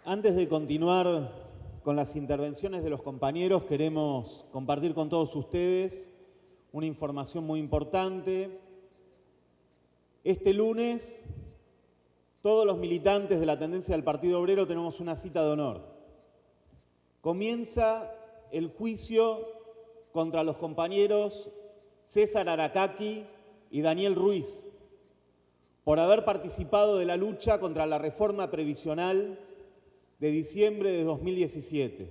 Antes de continuar con las intervenciones de los compañeros, queremos compartir con todos ustedes una información muy importante. Este lunes, todos los militantes de la tendencia del Partido Obrero tenemos una cita de honor. Comienza el juicio contra los compañeros César Aracaki y Daniel Ruiz por haber participado de la lucha contra la reforma previsional de diciembre de 2017.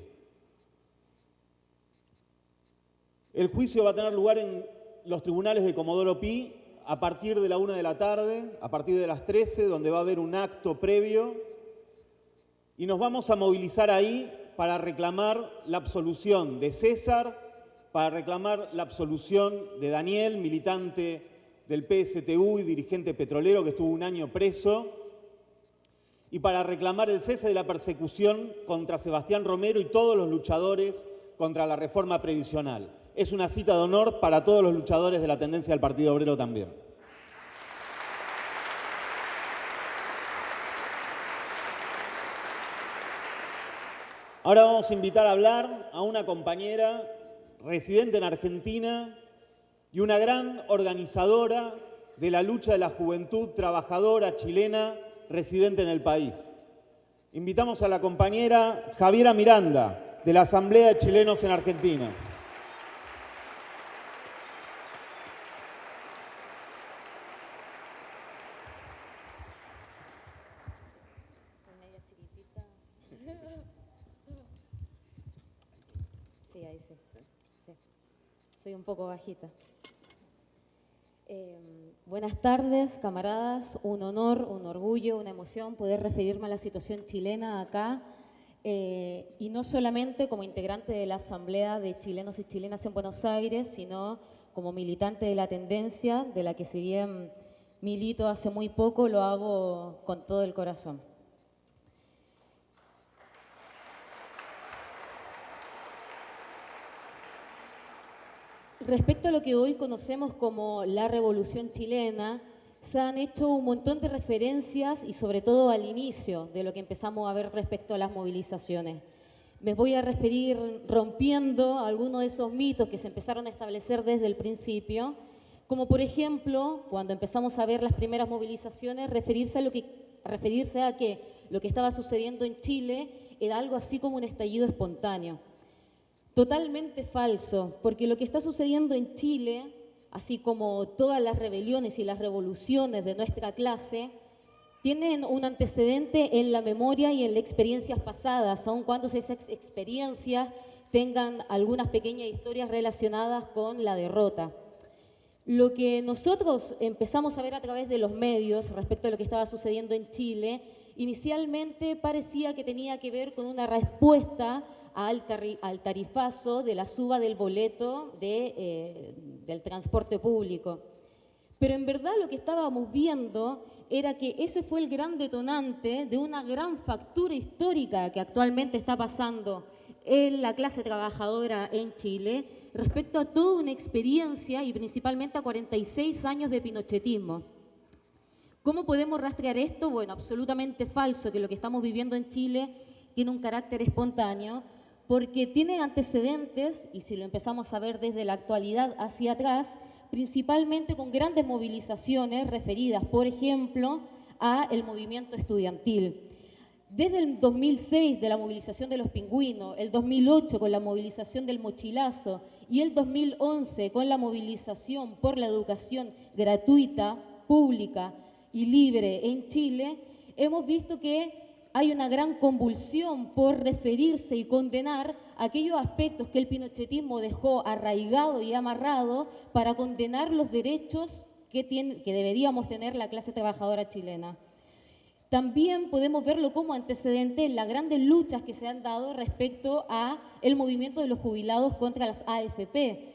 El juicio va a tener lugar en los tribunales de Comodoro Pi a partir de la 1 de la tarde, a partir de las 13, donde va a haber un acto previo, y nos vamos a movilizar ahí para reclamar la absolución de César, para reclamar la absolución de Daniel, militante del PSTU y dirigente petrolero que estuvo un año preso, y para reclamar el cese de la persecución contra Sebastián Romero y todos los luchadores contra la reforma previsional. Es una cita de honor para todos los luchadores de la tendencia del Partido Obrero también. Ahora vamos a invitar a hablar a una compañera residente en Argentina y una gran organizadora de la lucha de la juventud trabajadora chilena residente en el país. Invitamos a la compañera Javiera Miranda, de la Asamblea de Chilenos en Argentina. Soy media chiquitita. Sí, ahí sí. Sí. Soy un poco bajita. Buenas tardes, camaradas. Un honor, un orgullo, una emoción poder referirme a la situación chilena acá. Y no solamente como integrante de la Asamblea de Chilenos y Chilenas en Buenos Aires, sino como militante de la tendencia, de la que si bien milito hace muy poco, lo hago con todo el corazón. Respecto a lo que hoy conocemos como la Revolución Chilena, se han hecho un montón de referencias y sobre todo al inicio de lo que empezamos a ver respecto a las movilizaciones. Me voy a referir rompiendo algunos de esos mitos que se empezaron a establecer desde el principio, como por ejemplo, cuando empezamos a ver las primeras movilizaciones, referirse a que lo que estaba sucediendo en Chile era algo así como un estallido espontáneo. Totalmente falso, porque lo que está sucediendo en Chile, así como todas las rebeliones y las revoluciones de nuestra clase, tienen un antecedente en la memoria y en las experiencias pasadas, aun cuando esas experiencias tengan algunas pequeñas historias relacionadas con la derrota. Lo que nosotros empezamos a ver a través de los medios respecto a lo que estaba sucediendo en Chile, inicialmente parecía que tenía que ver con una respuesta al tarifazo de la suba del boleto del transporte público. Pero en verdad lo que estábamos viendo era que ese fue el gran detonante de una gran factura histórica que actualmente está pasando en la clase trabajadora en Chile respecto a toda una experiencia y principalmente a 46 años de pinochetismo. ¿Cómo podemos rastrear esto? Bueno, absolutamente falso, que lo que estamos viviendo en Chile tiene un carácter espontáneo, porque tiene antecedentes, y si lo empezamos a ver desde la actualidad hacia atrás, principalmente con grandes movilizaciones referidas, por ejemplo, al movimiento estudiantil. Desde el 2006, de la movilización de los pingüinos, el 2008 con la movilización del mochilazo y el 2011 con la movilización por la educación gratuita, pública y libre en Chile, hemos visto que hay una gran convulsión por referirse y condenar aquellos aspectos que el pinochetismo dejó arraigado y amarrado para condenar los derechos que deberíamos tener la clase trabajadora chilena. También podemos verlo como antecedente en las grandes luchas que se han dado respecto a el movimiento de los jubilados contra las AFP.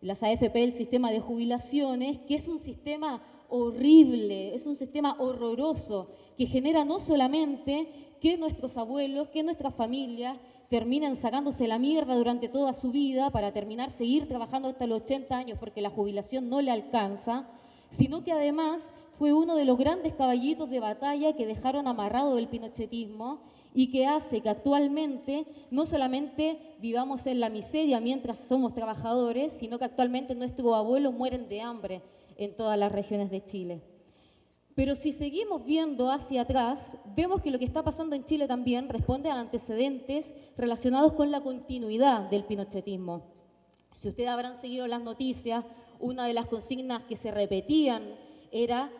Las AFP, el sistema de jubilaciones, que es un sistema horrible, es un sistema horroroso, que genera no solamente que nuestros abuelos, que nuestras familias terminan sacándose la mierda durante toda su vida para seguir trabajando hasta los 80 años porque la jubilación no le alcanza, sino que además fue uno de los grandes caballitos de batalla que dejaron amarrado el pinochetismo y que hace que actualmente no solamente vivamos en la miseria mientras somos trabajadores, sino que actualmente nuestros abuelos mueren de hambre en todas las regiones de Chile. Pero si seguimos viendo hacia atrás, vemos que lo que está pasando en Chile también responde a antecedentes relacionados con la continuidad del pinochetismo. Si ustedes habrán seguido las noticias, una de las consignas que se repetían era: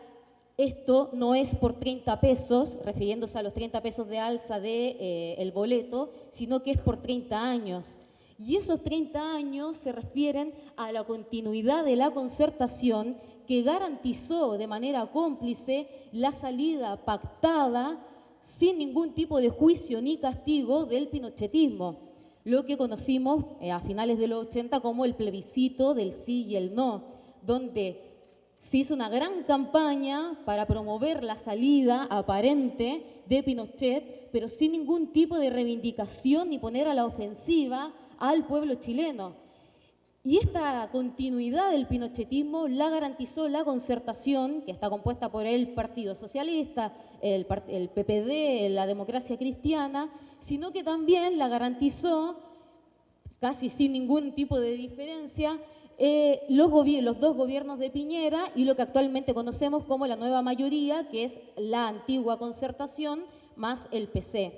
esto no es por 30 pesos, refiriéndose a los 30 pesos de alza del boleto, sino que es por 30 años. Y esos 30 años se refieren a la continuidad de la concertación que garantizó de manera cómplice la salida pactada, sin ningún tipo de juicio ni castigo, del pinochetismo, lo que conocimos a finales de los 80 como el plebiscito del sí y el no, donde se hizo una gran campaña para promover la salida aparente de Pinochet, pero sin ningún tipo de reivindicación ni poner a la ofensiva al pueblo chileno. Y esta continuidad del pinochetismo la garantizó la concertación, que está compuesta por el Partido Socialista, el PPD, la Democracia Cristiana, sino que también la garantizó, casi sin ningún tipo de diferencia, los dos gobiernos de Piñera y lo que actualmente conocemos como la nueva mayoría, que es la antigua concertación más el PC.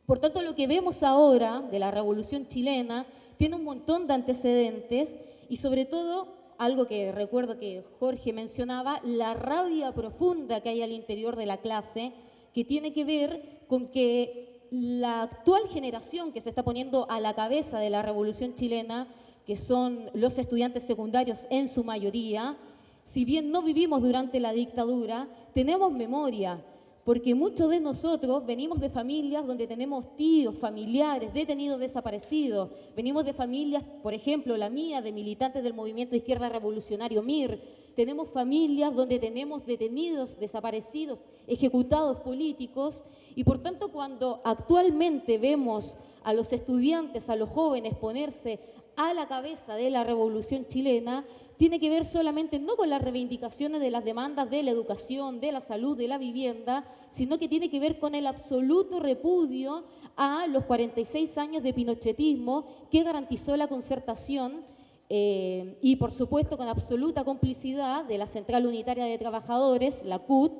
Por tanto, lo que vemos ahora de la Revolución Chilena tiene un montón de antecedentes y sobre todo, algo que recuerdo que Jorge mencionaba, la rabia profunda que hay al interior de la clase, que tiene que ver con que la actual generación que se está poniendo a la cabeza de la Revolución Chilena, que son los estudiantes secundarios en su mayoría, si bien no vivimos durante la dictadura, tenemos memoria, porque muchos de nosotros venimos de familias donde tenemos tíos, familiares, detenidos, desaparecidos. Venimos de familias, por ejemplo, la mía, de militantes del movimiento de izquierda revolucionario MIR. Tenemos familias donde tenemos detenidos, desaparecidos, ejecutados políticos. Y por tanto, cuando actualmente vemos a los estudiantes, a los jóvenes ponerse a la cabeza de la Revolución Chilena, tiene que ver solamente no con las reivindicaciones de las demandas de la educación, de la salud, de la vivienda, sino que tiene que ver con el absoluto repudio a los 46 años de pinochetismo que garantizó la concertación y, por supuesto, con absoluta complicidad de la Central Unitaria de Trabajadores, la CUT,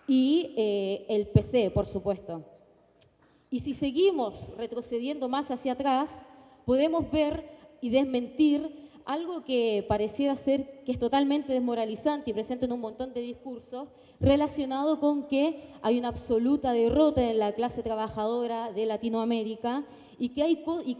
y el PC, por supuesto. Y si seguimos retrocediendo más hacia atrás, podemos ver y desmentir algo que pareciera ser que es totalmente desmoralizante y presente en un montón de discursos relacionado con que hay una absoluta derrota en la clase trabajadora de Latinoamérica y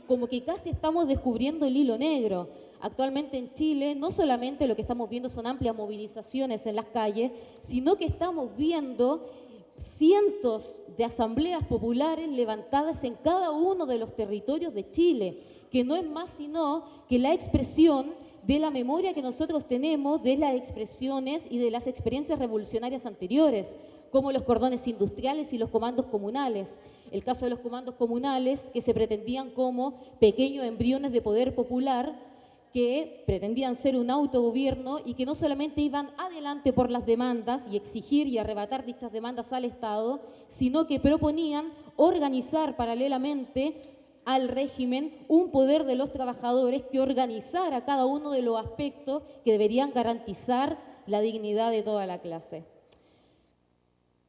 como que casi estamos descubriendo el hilo negro. Actualmente en Chile no solamente lo que estamos viendo son amplias movilizaciones en las calles, sino que estamos viendo cientos de asambleas populares levantadas en cada uno de los territorios de Chile, que no es más sino que la expresión de la memoria que nosotros tenemos de las expresiones y de las experiencias revolucionarias anteriores, como los cordones industriales y los comandos comunales. El caso de los comandos comunales, que se pretendían como pequeños embriones de poder popular, que pretendían ser un autogobierno y que no solamente iban adelante por las demandas y exigir y arrebatar dichas demandas al Estado, sino que proponían organizar paralelamente al régimen un poder de los trabajadores que organizara cada uno de los aspectos que deberían garantizar la dignidad de toda la clase.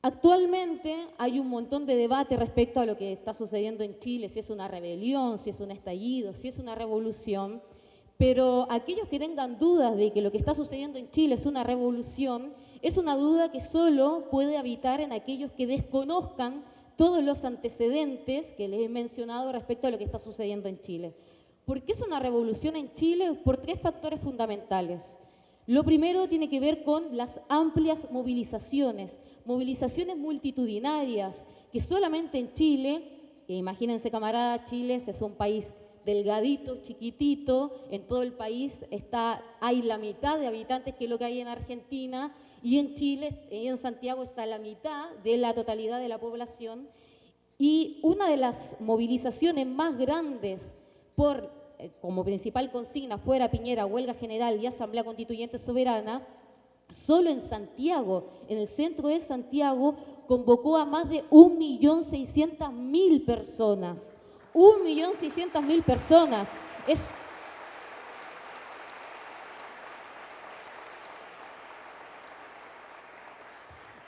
Actualmente hay un montón de debate respecto a lo que está sucediendo en Chile, si es una rebelión, si es un estallido, si es una revolución, pero aquellos que tengan dudas de que lo que está sucediendo en Chile es una revolución, es una duda que solo puede habitar en aquellos que desconozcan todos los antecedentes que les he mencionado respecto a lo que está sucediendo en Chile. ¿Por qué es una revolución en Chile? Por tres factores fundamentales. Lo primero tiene que ver con las amplias movilizaciones multitudinarias, que solamente en Chile, imagínense camaradas, Chile es un país delgadito, chiquitito, en todo el país hay la mitad de habitantes que es lo que hay en Argentina, y en Chile, en Santiago, está la mitad de la totalidad de la población. Y una de las movilizaciones más grandes como principal consigna fuera Piñera, huelga general y asamblea constituyente soberana, solo en Santiago, en el centro de Santiago, convocó a más de 1.600.000 personas. 1.600.000 personas.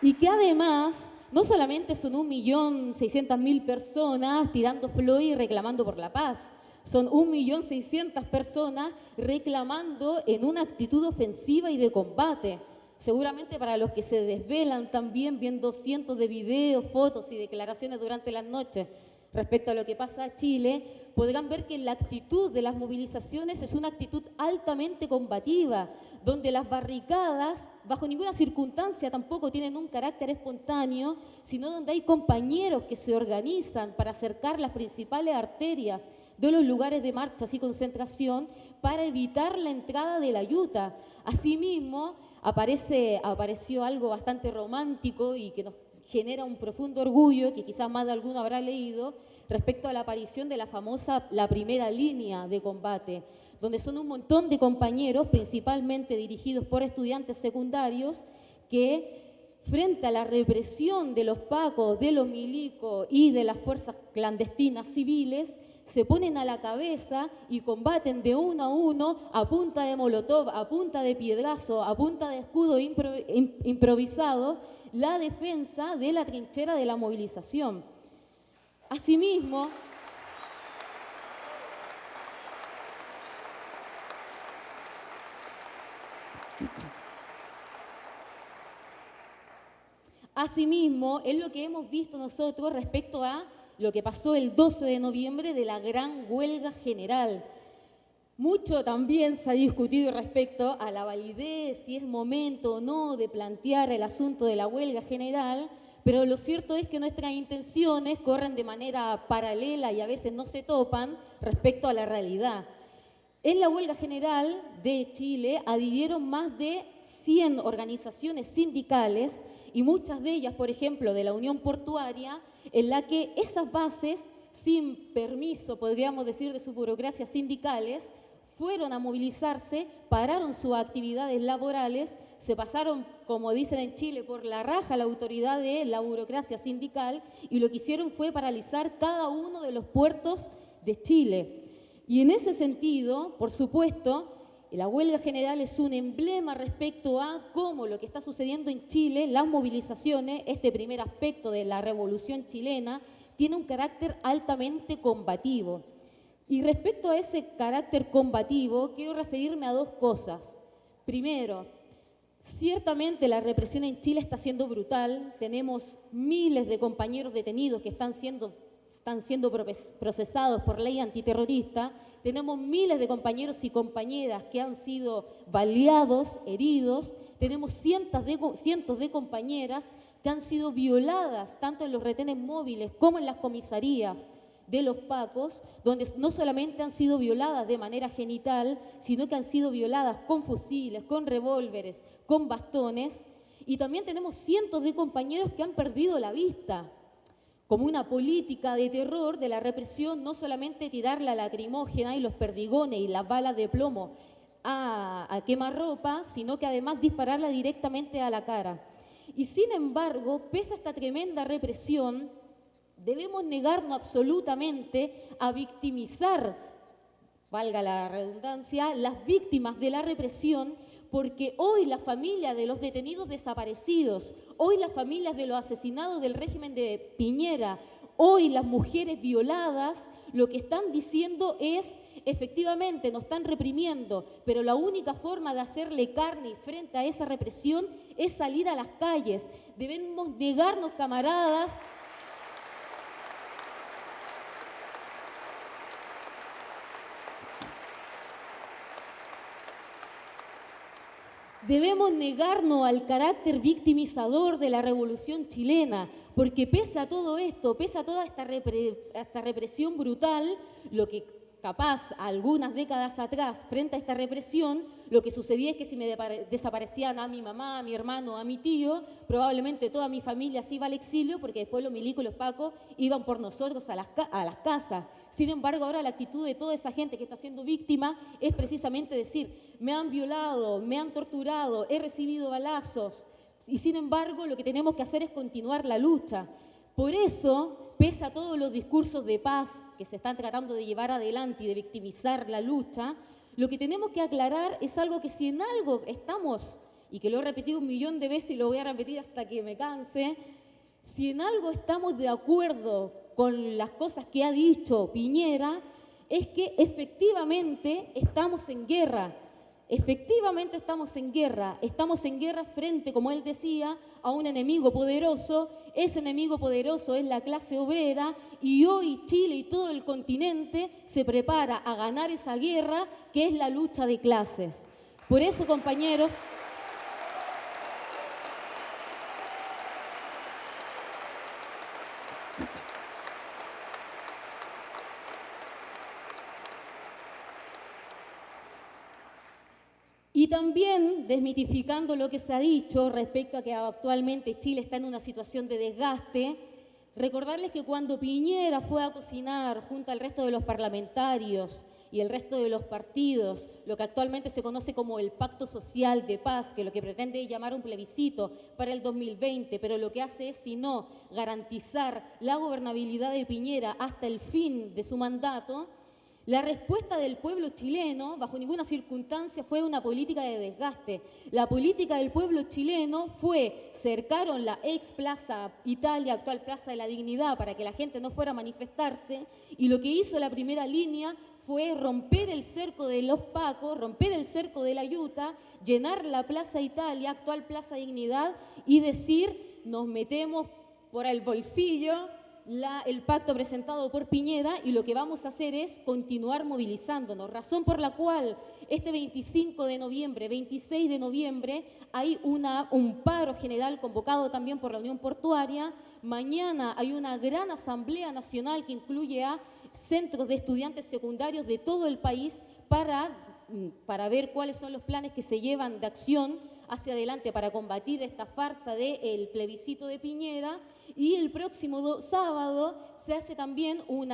Y que además, no solamente son 1.600.000 personas tirando flor y reclamando por la paz, son 1.600.000 personas reclamando en una actitud ofensiva y de combate. Seguramente para los que se desvelan también viendo cientos de videos, fotos y declaraciones durante las noches respecto a lo que pasa en Chile, podrán ver que la actitud de las movilizaciones es una actitud altamente combativa, donde las barricadas, bajo ninguna circunstancia tampoco tienen un carácter espontáneo, sino donde hay compañeros que se organizan para acercar las principales arterias de los lugares de marchas y concentración para evitar la entrada de la ayuda. Asimismo, apareció algo bastante romántico y que nos genera un profundo orgullo, que quizás más de alguno habrá leído, respecto a la aparición de la primera línea de combate, donde son un montón de compañeros, principalmente dirigidos por estudiantes secundarios, que frente a la represión de los pacos, de los milicos y de las fuerzas clandestinas civiles, se ponen a la cabeza y combaten de uno a uno a punta de molotov, a punta de piedrazo, a punta de escudo improvisado, la defensa de la trinchera de la movilización. Asimismo, es lo que hemos visto nosotros respecto a lo que pasó el 12 de noviembre de la gran huelga general. Mucho también se ha discutido respecto a la validez, si es momento o no de plantear el asunto de la huelga general, pero lo cierto es que nuestras intenciones corren de manera paralela y a veces no se topan respecto a la realidad. En la huelga general de Chile adhirieron más de 100 organizaciones sindicales y muchas de ellas, por ejemplo, de la Unión Portuaria, en la que esas bases, sin permiso, podríamos decir, de sus burocracias sindicales, fueron a movilizarse, pararon sus actividades laborales, se pasaron, como dicen en Chile, por la raja la autoridad de la burocracia sindical y lo que hicieron fue paralizar cada uno de los puertos de Chile. Y en ese sentido, por supuesto, la huelga general es un emblema respecto a cómo lo que está sucediendo en Chile, las movilizaciones, este primer aspecto de la revolución chilena, tiene un carácter altamente combativo. Y respecto a ese carácter combativo, quiero referirme a dos cosas. Primero, ciertamente la represión en Chile está siendo brutal. Tenemos miles de compañeros detenidos que están siendo procesados por ley antiterrorista. Tenemos miles de compañeros y compañeras que han sido baleados, heridos. Tenemos cientos de compañeras que han sido violadas, tanto en los retenes móviles como en las comisarías de los pacos, donde no solamente han sido violadas de manera genital, sino que han sido violadas con fusiles, con revólveres, con bastones. Y también tenemos cientos de compañeros que han perdido la vista, como una política de terror de la represión, no solamente tirar la lacrimógena y los perdigones y las balas de plomo a quemarropa, sino que además dispararla directamente a la cara. Y sin embargo, pese a esta tremenda represión, debemos negarnos absolutamente a victimizar, valga la redundancia, las víctimas de la represión, porque hoy las familias de los detenidos desaparecidos, hoy las familias de los asesinados del régimen de Piñera, hoy las mujeres violadas, lo que están diciendo es, efectivamente, nos están reprimiendo, pero la única forma de hacerle carne frente a esa represión es salir a las calles. Debemos negarnos, camaradas, debemos negarnos al carácter victimizador de la revolución chilena, porque pese a todo esto, pese a toda esta represión brutal, lo que capaz algunas décadas atrás, frente a esta represión, lo que sucedía es que si me desaparecían a mi mamá, a mi hermano, a mi tío, probablemente toda mi familia se iba al exilio porque después los milicos y los pacos iban por nosotros a las casas. Sin embargo, ahora la actitud de toda esa gente que está siendo víctima es precisamente decir, me han violado, me han torturado, he recibido balazos, Y sin embargo, lo que tenemos que hacer es continuar la lucha. Por eso, pese a todos los discursos de paz que se están tratando de llevar adelante y de victimizar la lucha, lo que tenemos que aclarar es algo que si en algo estamos, y que lo he repetido 1.000.000 de veces y lo voy a repetir hasta que me canse, si en algo estamos de acuerdo con las cosas que ha dicho Piñera, es que efectivamente estamos en guerra. Efectivamente estamos en guerra frente, como él decía, a un enemigo poderoso. Ese enemigo poderoso es la clase obrera y hoy Chile y todo el continente se prepara a ganar esa guerra que es la lucha de clases. Por eso, compañeros, y también desmitificando lo que se ha dicho respecto a que actualmente Chile está en una situación de desgaste, recordarles que cuando Piñera fue a cocinar junto al resto de los parlamentarios y el resto de los partidos, lo que actualmente se conoce como el Pacto Social de Paz, que lo que pretende es llamar un plebiscito para el 2020, pero lo que hace es, si no, garantizar la gobernabilidad de Piñera hasta el fin de su mandato. La respuesta del pueblo chileno, bajo ninguna circunstancia, fue una política de desgaste. La política del pueblo chileno fue, cercaron la ex Plaza Italia, actual Plaza de la Dignidad, para que la gente no fuera a manifestarse, y lo que hizo la primera línea fue romper el cerco de los Pacos, romper el cerco de la Yuta, llenar la Plaza Italia, actual Plaza Dignidad, y decir, nos metemos por el bolsillo el pacto presentado por Piñera y lo que vamos a hacer es continuar movilizándonos, razón por la cual este 25 de noviembre, 26 de noviembre, hay un paro general convocado también por la Unión Portuaria. Mañana hay una gran asamblea nacional que incluye a centros de estudiantes secundarios de todo el país para ver cuáles son los planes que se llevan de acción hacia adelante para combatir esta farsa del plebiscito de Piñera. Y el próximo sábado se hace también un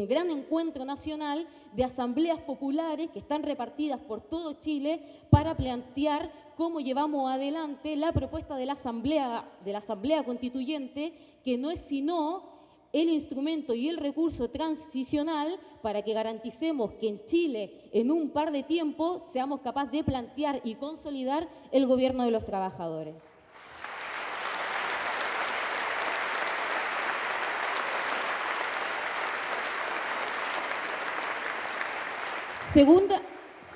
gran encuentro nacional de asambleas populares que están repartidas por todo Chile para plantear cómo llevamos adelante la propuesta de la Asamblea Constituyente, que no es sino el instrumento y el recurso transicional para que garanticemos que en Chile, en un par de tiempo, seamos capaces de plantear y consolidar el gobierno de los trabajadores.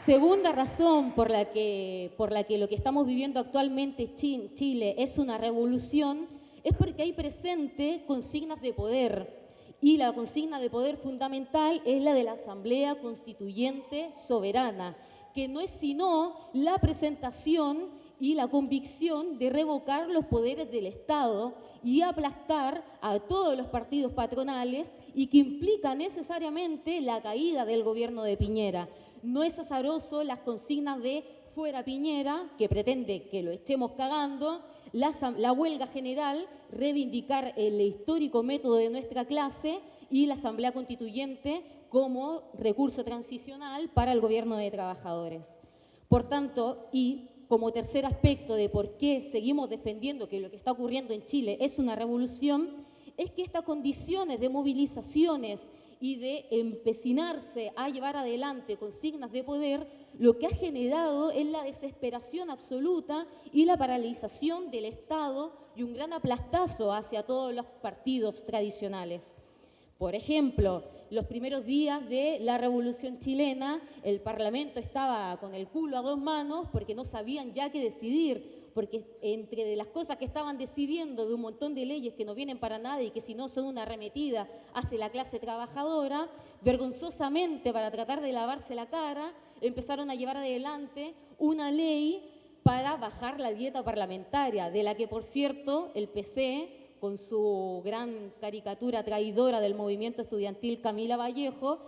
Segunda razón por la que lo que estamos viviendo actualmente en Chile es una revolución, es porque hay presente consignas de poder, y la consigna de poder fundamental es la de la Asamblea Constituyente Soberana, que no es sino la presentación y la convicción de revocar los poderes del Estado y aplastar a todos los partidos patronales, y que implica necesariamente la caída del gobierno de Piñera. No es azaroso las consignas de fuera Piñera, que pretende que lo estemos cagando, la huelga general, reivindicar el histórico método de nuestra clase, y la Asamblea Constituyente como recurso transicional para el gobierno de trabajadores. Por tanto, y como tercer aspecto de por qué seguimos defendiendo que lo que está ocurriendo en Chile es una revolución, es que estas condiciones de movilizaciones y de empecinarse a llevar adelante consignas de poder, lo que ha generado es la desesperación absoluta y la paralización del Estado y un gran aplastazo hacia todos los partidos tradicionales. Por ejemplo, los primeros días de la Revolución Chilena, el Parlamento estaba con el culo a dos manos porque no sabían ya qué decidir, porque entre de las cosas que estaban decidiendo de un montón de leyes que no vienen para nada y que si no son una arremetida hacia la clase trabajadora, vergonzosamente para tratar de lavarse la cara, empezaron a llevar adelante una ley para bajar la dieta parlamentaria, de la que, por cierto, el PC, con su gran caricatura traidora del movimiento estudiantil Camila Vallejo,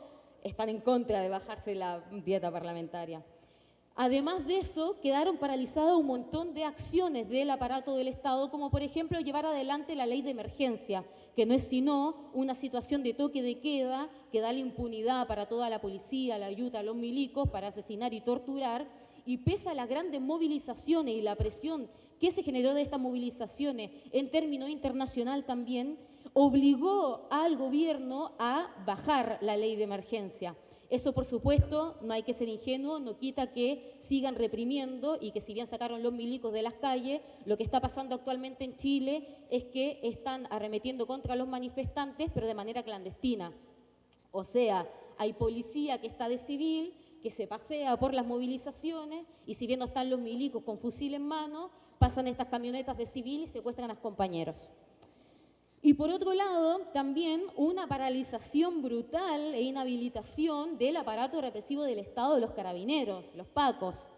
están en contra de bajarse la dieta parlamentaria. Además de eso, quedaron paralizadas un montón de acciones del aparato del Estado, como por ejemplo llevar adelante la ley de emergencia, que no es sino una situación de toque de queda que da la impunidad para toda la policía, la ayuda a los milicos para asesinar y torturar, y pese a las grandes movilizaciones y la presión que se generó de estas movilizaciones en términos internacional también, obligó al gobierno a bajar la ley de emergencia. Eso, por supuesto, no hay que ser ingenuo, no quita que sigan reprimiendo y que si bien sacaron los milicos de las calles, lo que está pasando actualmente en Chile es que están arremetiendo contra los manifestantes, pero de manera clandestina. O sea, hay policía que está de civil, que se pasea por las movilizaciones y si bien no están los milicos con fusil en mano, pasan estas camionetas de civil y secuestran a los compañeros. Y por otro lado, también una paralización brutal e inhabilitación del aparato represivo del Estado de los carabineros, los pacos.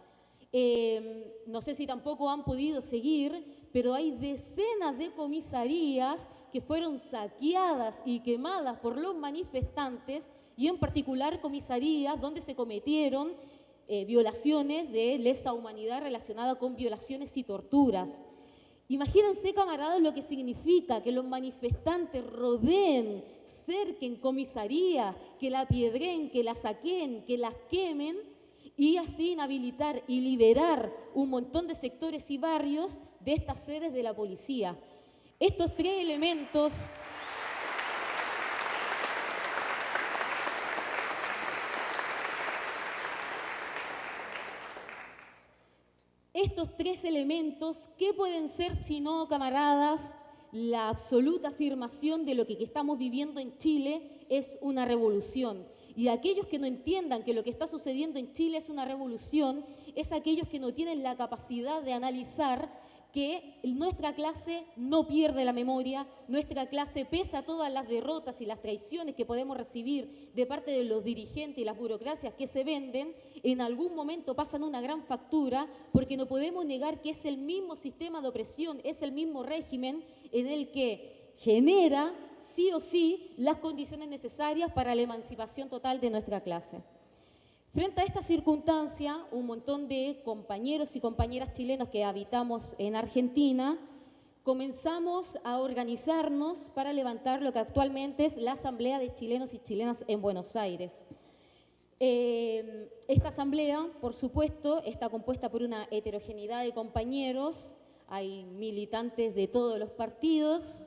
No sé si tampoco han podido seguir, pero hay decenas de comisarías que fueron saqueadas y quemadas por los manifestantes y en particular comisarías donde se cometieron violaciones de lesa humanidad relacionadas con violaciones y torturas. Imagínense, camaradas, lo que significa que los manifestantes rodeen, cerquen comisaría, que la piedren, que la saqueen, que las quemen y así inhabilitar y liberar un montón de sectores y barrios de estas sedes de la policía. Estos tres elementos... Estos tres elementos, ¿qué pueden ser si no, camaradas? La absoluta afirmación de lo que estamos viviendo en Chile es una revolución. Y aquellos que no entiendan que lo que está sucediendo en Chile es una revolución, es aquellos que no tienen la capacidad de analizar que nuestra clase no pierde la memoria, nuestra clase, pese a todas las derrotas y las traiciones que podemos recibir de parte de los dirigentes y las burocracias que se venden, en algún momento pasan una gran factura porque no podemos negar que es el mismo sistema de opresión, es el mismo régimen en el que genera sí o sí las condiciones necesarias para la emancipación total de nuestra clase. Frente a esta circunstancia, un montón de compañeros y compañeras chilenos que habitamos en Argentina comenzamos a organizarnos para levantar lo que actualmente es la Asamblea de Chilenos y Chilenas en Buenos Aires. Esta asamblea, por supuesto, está compuesta por una heterogeneidad de compañeros, hay militantes de todos los partidos,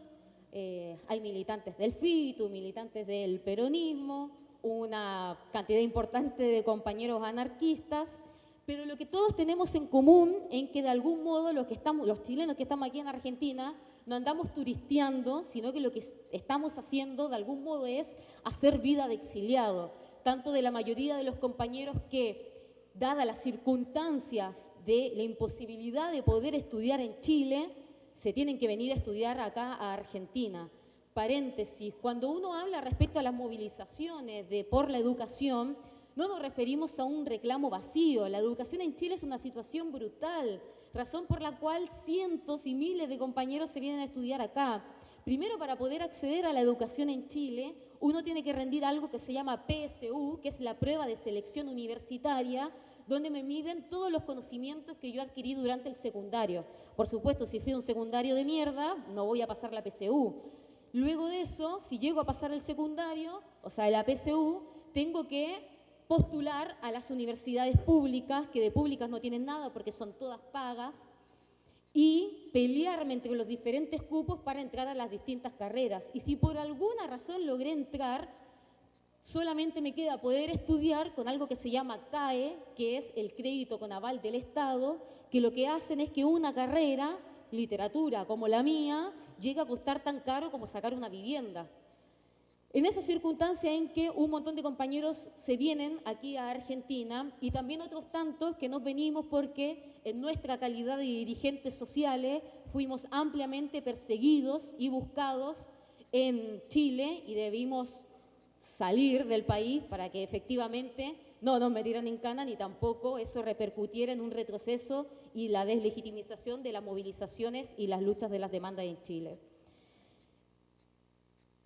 hay militantes del FITU, militantes del peronismo, una cantidad importante de compañeros anarquistas, pero lo que todos tenemos en común es que de algún modo los chilenos que estamos aquí en Argentina no andamos turisteando, sino que lo que estamos haciendo de algún modo es hacer vida de exiliado, tanto de la mayoría de los compañeros que, dadas las circunstancias de la imposibilidad de poder estudiar en Chile, se tienen que venir a estudiar acá a Argentina. Paréntesis, cuando uno habla respecto a las movilizaciones por la educación, no nos referimos a un reclamo vacío. La educación en Chile es una situación brutal, razón por la cual cientos y miles de compañeros se vienen a estudiar acá. Primero, para poder acceder a la educación en Chile, uno tiene que rendir algo que se llama PSU, que es la prueba de selección universitaria, donde me miden todos los conocimientos que yo adquirí durante el secundario. Por supuesto, si fui un secundario de mierda, no voy a pasar la PSU. Luego de eso, si llego a pasar el secundario, o sea, la PSU, tengo que postular a las universidades públicas, que de públicas no tienen nada porque son todas pagas, y pelearme entre los diferentes cupos para entrar a las distintas carreras. Y si por alguna razón logré entrar, solamente me queda poder estudiar con algo que se llama CAE, que es el crédito con aval del Estado, que lo que hacen es que una carrera, literatura como la mía, llega a costar tan caro como sacar una vivienda. En esa circunstancia en que un montón de compañeros se vienen aquí a Argentina y también otros tantos que nos venimos porque en nuestra calidad de dirigentes sociales fuimos ampliamente perseguidos y buscados en Chile y debimos salir del país para que efectivamente no nos metieran en cana ni tampoco eso repercutiera en un retroceso y la deslegitimización de las movilizaciones y las luchas de las demandas en Chile.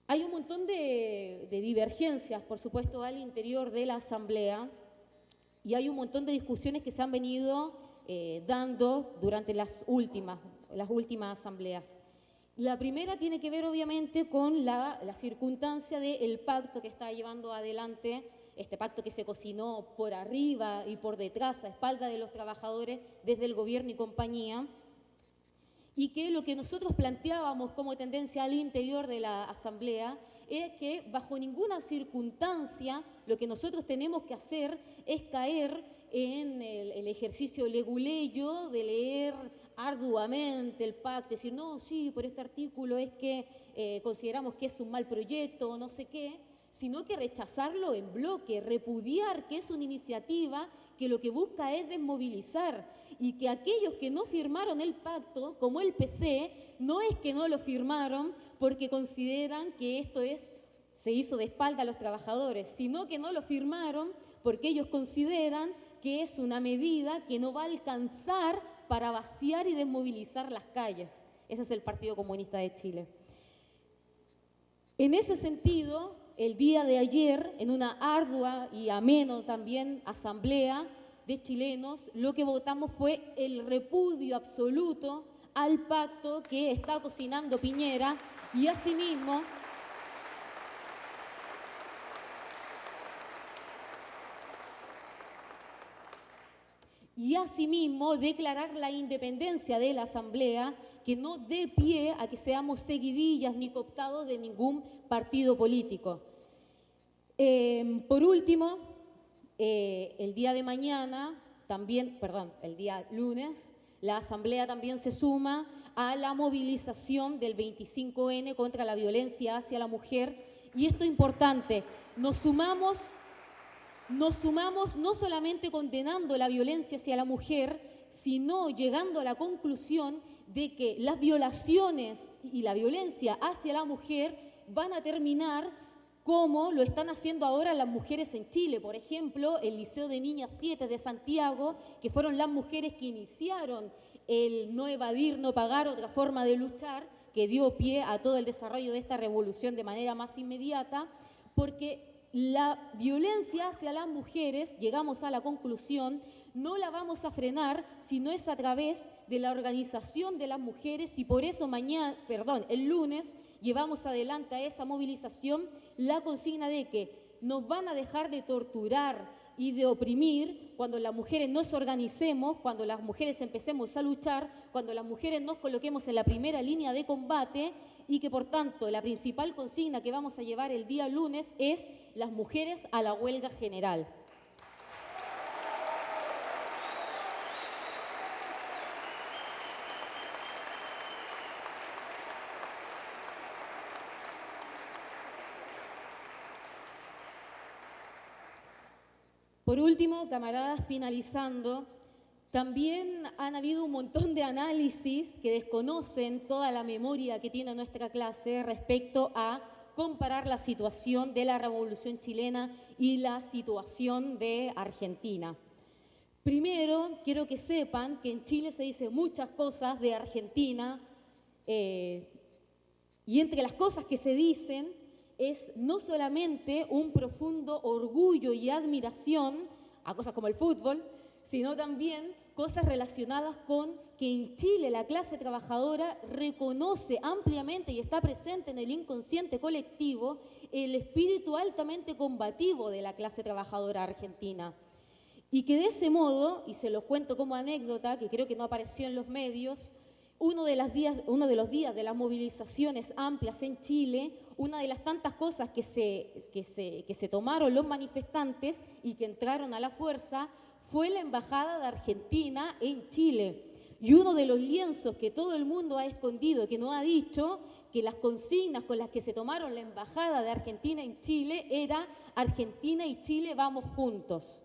Hay un montón de divergencias, por supuesto, al interior de la Asamblea y hay un montón de discusiones que se han venido dando durante las últimas asambleas. La primera tiene que ver, obviamente, con la circunstancia del pacto que está llevando adelante, este pacto que se cocinó por arriba y por detrás, a espalda de los trabajadores, desde el gobierno y compañía, y que lo que nosotros planteábamos como tendencia al interior de la Asamblea es que bajo ninguna circunstancia lo que nosotros tenemos que hacer es caer en el ejercicio leguleyo de leer arduamente el pacto, decir, no, sí, por este artículo es que consideramos que es un mal proyecto o no sé qué, sino que rechazarlo en bloque, repudiar que es una iniciativa que lo que busca es desmovilizar y que aquellos que no firmaron el pacto, como el PC, no es que no lo firmaron porque consideran que esto se hizo de espalda a los trabajadores, sino que no lo firmaron porque ellos consideran que es una medida que no va a alcanzar para vaciar y desmovilizar las calles. Ese es el Partido Comunista de Chile. En ese sentido, el día de ayer, en una ardua y ameno también asamblea de chilenos, lo que votamos fue el repudio absoluto al pacto que está cocinando Piñera y asimismo declarar la independencia de la Asamblea, que no dé pie a que seamos seguidillas ni cooptados de ningún partido político. Por último, el día de mañana, el día lunes, la Asamblea también se suma a la movilización del 25N contra la violencia hacia la mujer. Y esto es importante, nos sumamos no solamente condenando la violencia hacia la mujer, sino llegando a la conclusión de que las violaciones y la violencia hacia la mujer van a terminar como lo están haciendo ahora las mujeres en Chile. Por ejemplo, el Liceo de Niñas 7 de Santiago, que fueron las mujeres que iniciaron el no evadir, no pagar, otra forma de luchar, que dio pie a todo el desarrollo de esta revolución de manera más inmediata, porque la violencia hacia las mujeres, llegamos a la conclusión, no la vamos a frenar si no es a través de la organización de las mujeres y por eso el lunes llevamos adelante a esa movilización la consigna de que nos van a dejar de torturar y de oprimir cuando las mujeres nos organicemos, cuando las mujeres empecemos a luchar, cuando las mujeres nos coloquemos en la primera línea de combate y que por tanto la principal consigna que vamos a llevar el día lunes es las mujeres a la huelga general. Por último, camaradas, finalizando, también han habido un montón de análisis que desconocen toda la memoria que tiene nuestra clase respecto a comparar la situación de la Revolución Chilena y la situación de Argentina. Primero, quiero que sepan que en Chile se dicen muchas cosas de Argentina y entre las cosas que se dicen es no solamente un profundo orgullo y admiración a cosas como el fútbol, sino también cosas relacionadas con que en Chile la clase trabajadora reconoce ampliamente y está presente en el inconsciente colectivo el espíritu altamente combativo de la clase trabajadora argentina. Y que de ese modo, y se los cuento como anécdota, que creo que no apareció en los medios, uno de los días de las movilizaciones amplias en Chile, una de las tantas cosas que se tomaron los manifestantes y que entraron a la fuerza fue la Embajada de Argentina en Chile. Y uno de los lienzos que todo el mundo ha escondido, que no ha dicho, que las consignas con las que se tomaron la Embajada de Argentina en Chile era Argentina y Chile vamos juntos.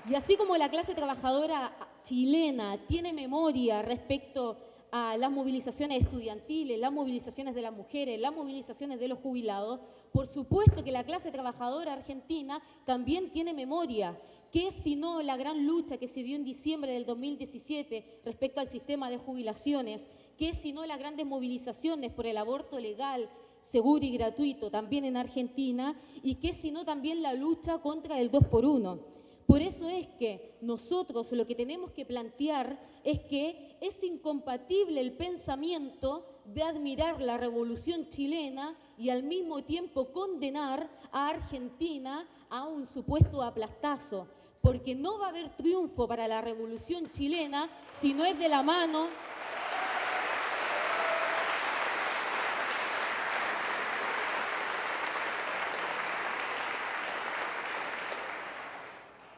Y así como la clase trabajadora chilena tiene memoria respecto a las movilizaciones estudiantiles, las movilizaciones de las mujeres, las movilizaciones de los jubilados, por supuesto que la clase trabajadora argentina también tiene memoria, que si no la gran lucha que se dio en diciembre del 2017 respecto al sistema de jubilaciones, que si no las grandes movilizaciones por el aborto legal, seguro y gratuito también en Argentina, y que si no también la lucha contra el 2x1. Por eso es que nosotros lo que tenemos que plantear es que es incompatible el pensamiento de admirar la Revolución chilena y al mismo tiempo condenar a Argentina a un supuesto aplastazo, porque no va a haber triunfo para la Revolución chilena si no es de la mano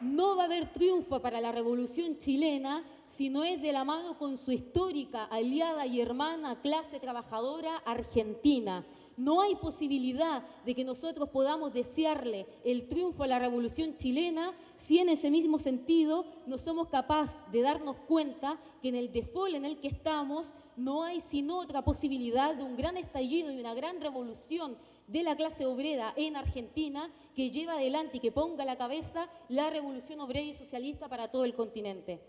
No va a haber triunfo para la Revolución chilena si no es de la mano con su histórica, aliada y hermana clase trabajadora argentina. No hay posibilidad de que nosotros podamos desearle el triunfo a la Revolución chilena si en ese mismo sentido no somos capaces de darnos cuenta que en el default en el que estamos no hay sino otra posibilidad de un gran estallido y una gran revolución de la clase obrera en Argentina que lleva adelante y que ponga a la cabeza la revolución obrera y socialista para todo el continente.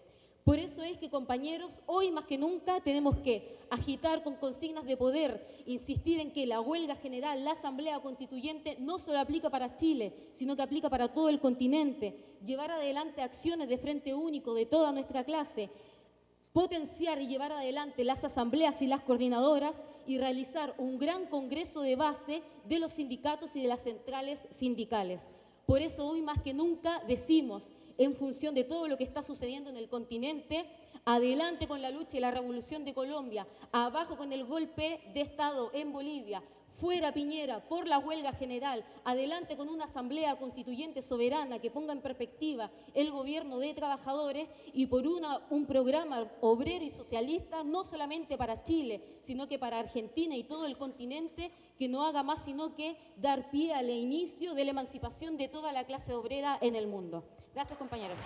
Por eso es que, compañeros, hoy más que nunca tenemos que agitar con consignas de poder, insistir en que la huelga general, la asamblea constituyente, no solo aplica para Chile, sino que aplica para todo el continente, llevar adelante acciones de frente único de toda nuestra clase, potenciar y llevar adelante las asambleas y las coordinadoras y realizar un gran congreso de base de los sindicatos y de las centrales sindicales. Por eso hoy más que nunca decimos, en función de todo lo que está sucediendo en el continente, adelante con la lucha y la revolución de Colombia, abajo con el golpe de Estado en Bolivia, fuera Piñera por la huelga general, adelante con una asamblea constituyente soberana que ponga en perspectiva el gobierno de trabajadores y por un programa obrero y socialista no solamente para Chile, sino que para Argentina y todo el continente, que no haga más sino que dar pie al inicio de la emancipación de toda la clase obrera en el mundo. Gracias, compañeros.